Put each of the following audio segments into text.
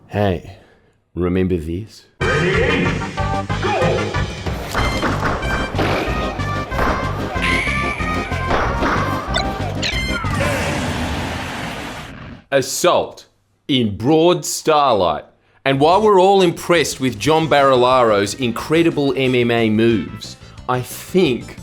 Hey, remember this? Ready? Go! Assault in broad starlight. And while we're all impressed with John Barilaro's incredible MMA moves, I think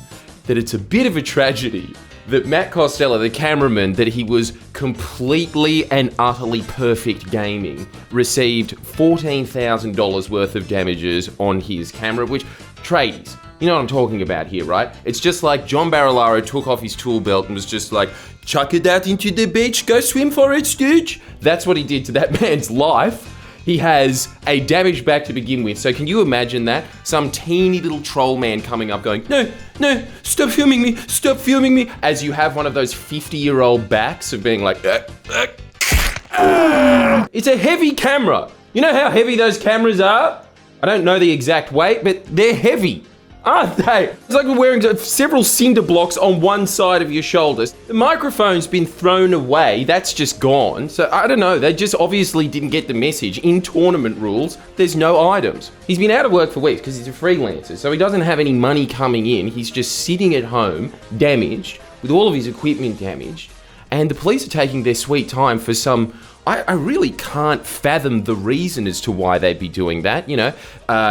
that it's a bit of a tragedy that Matt Costello, the cameraman, that he was completely and utterly perfect gaming, received $14,000 worth of damages on his camera, which, tradies, you know what I'm talking about here, right? It's just like John Barilaro took off his tool belt and was just like, chuck it out into the beach, go swim for it, Stooge. That's what he did to that man's life. He has a damaged back to begin with. So can you imagine that? Some teeny little troll man coming up going, no, stop filming me, as you have one of those 50-year-old backs of being like, It's a heavy camera. You know how heavy those cameras are? I don't know the exact weight, but they're heavy, aren't they? It's like we're wearing several cinder blocks on one side of your shoulders. The microphone's been thrown away, that's just gone. So I don't know, they just obviously didn't get the message. In tournament rules, there's no items. He's been out of work for weeks because he's a freelancer, so he doesn't have any money coming in. He's just sitting at home, damaged, with all of his equipment damaged. And the police are taking their sweet time for some... I really can't fathom the reason as to why they'd be doing that, you know,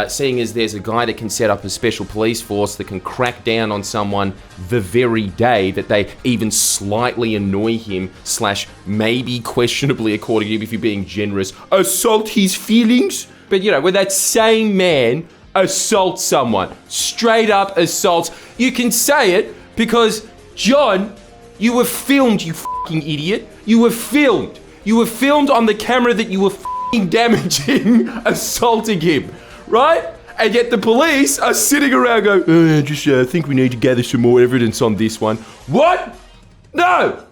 seeing as there's a guy that can set up a special police force that can crack down on someone the very day that they even slightly annoy him / maybe questionably, according to him, if you're being generous, assault his feelings. But, you know, when that same man assaults someone, straight up assaults, you can say it because, John, you were filmed, you fucking idiot. You were filmed. You were filmed on the camera that you were f***ing damaging, assaulting him, right? And yet the police are sitting around going, I think we need to gather some more evidence on this one. What? No!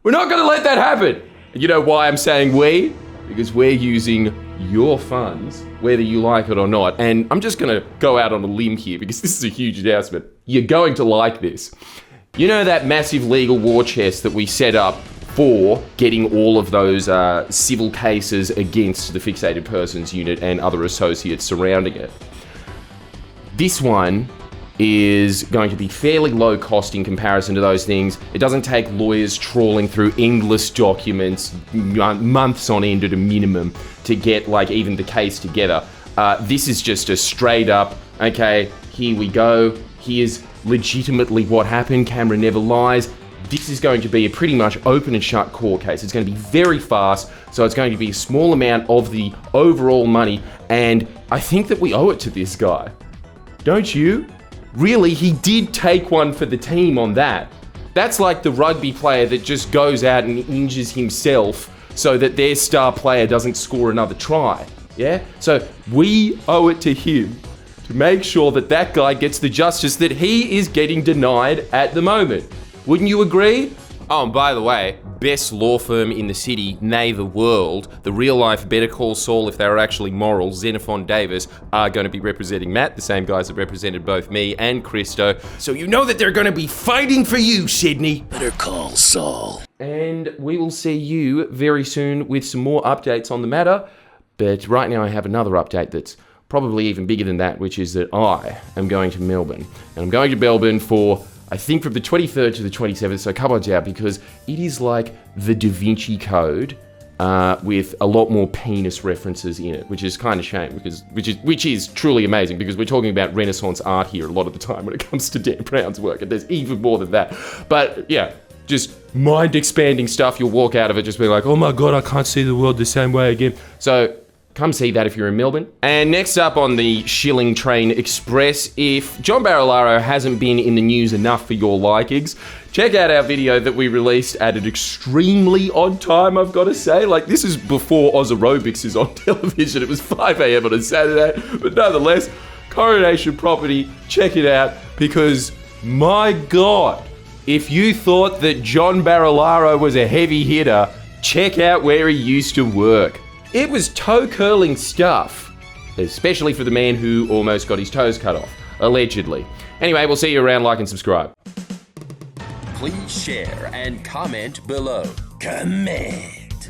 We're not gonna let that happen. And you know why I'm saying we? Because we're using your funds, whether you like it or not. And I'm just gonna go out on a limb here because this is a huge announcement. You're going to like this. You know that massive legal war chest that we set up for getting all of those civil cases against the Fixated Persons Unit and other associates surrounding it? This one is going to be fairly low cost in comparison to those things. It doesn't take lawyers trawling through endless documents, months on end at a minimum, to get like even the case together. This is just a straight up, okay, here we go. Here's legitimately what happened. Camera never lies. This is going to be a pretty much open and shut court case. It's going to be very fast, so it's going to be a small amount of the overall money, and I think that we owe it to this guy. Don't you? Really, he did take one for the team on that. That's like the rugby player that just goes out and injures himself so that their star player doesn't score another try, yeah? So we owe it to him to make sure that that guy gets the justice that he is getting denied at the moment. Wouldn't you agree? Oh, and by the way, best law firm in the city, nay the world, the real life Better Call Saul if they were actually moral, Xenophon Davis, are going to be representing Matt, the same guys that represented both me and Christo. So you know that they're going to be fighting for you, Sydney. Better Call Saul. And we will see you very soon with some more updates on the matter. But right now I have another update that's probably even bigger than that, which is that I am going to Melbourne. And I'm going to Melbourne for, I think, from the 23rd to the 27th, so come on down, because it is like the Da Vinci Code with a lot more penis references in it, which is kind of shame, because which is truly amazing, because we're talking about Renaissance art here a lot of the time when it comes to Dan Brown's work, and there's even more than that. But yeah, just mind-expanding stuff. You'll walk out of it just being like, oh my god, I can't see the world the same way again. So come see that if you're in Melbourne. And next up on the Shilling Train Express, if John Barilaro hasn't been in the news enough for your likings, check out our video that we released at an extremely odd time, I've got to say. Like, this is before Oz Aerobics is on television. It was 5 a.m. on a Saturday, but nonetheless, Coronation Property, check it out, because my god, if you thought that John Barilaro was a heavy hitter, check out where he used to work. It was toe-curling stuff, especially for the man who almost got his toes cut off, allegedly. Anyway, we'll see you around. Like and subscribe. Please share and comment below. Comment.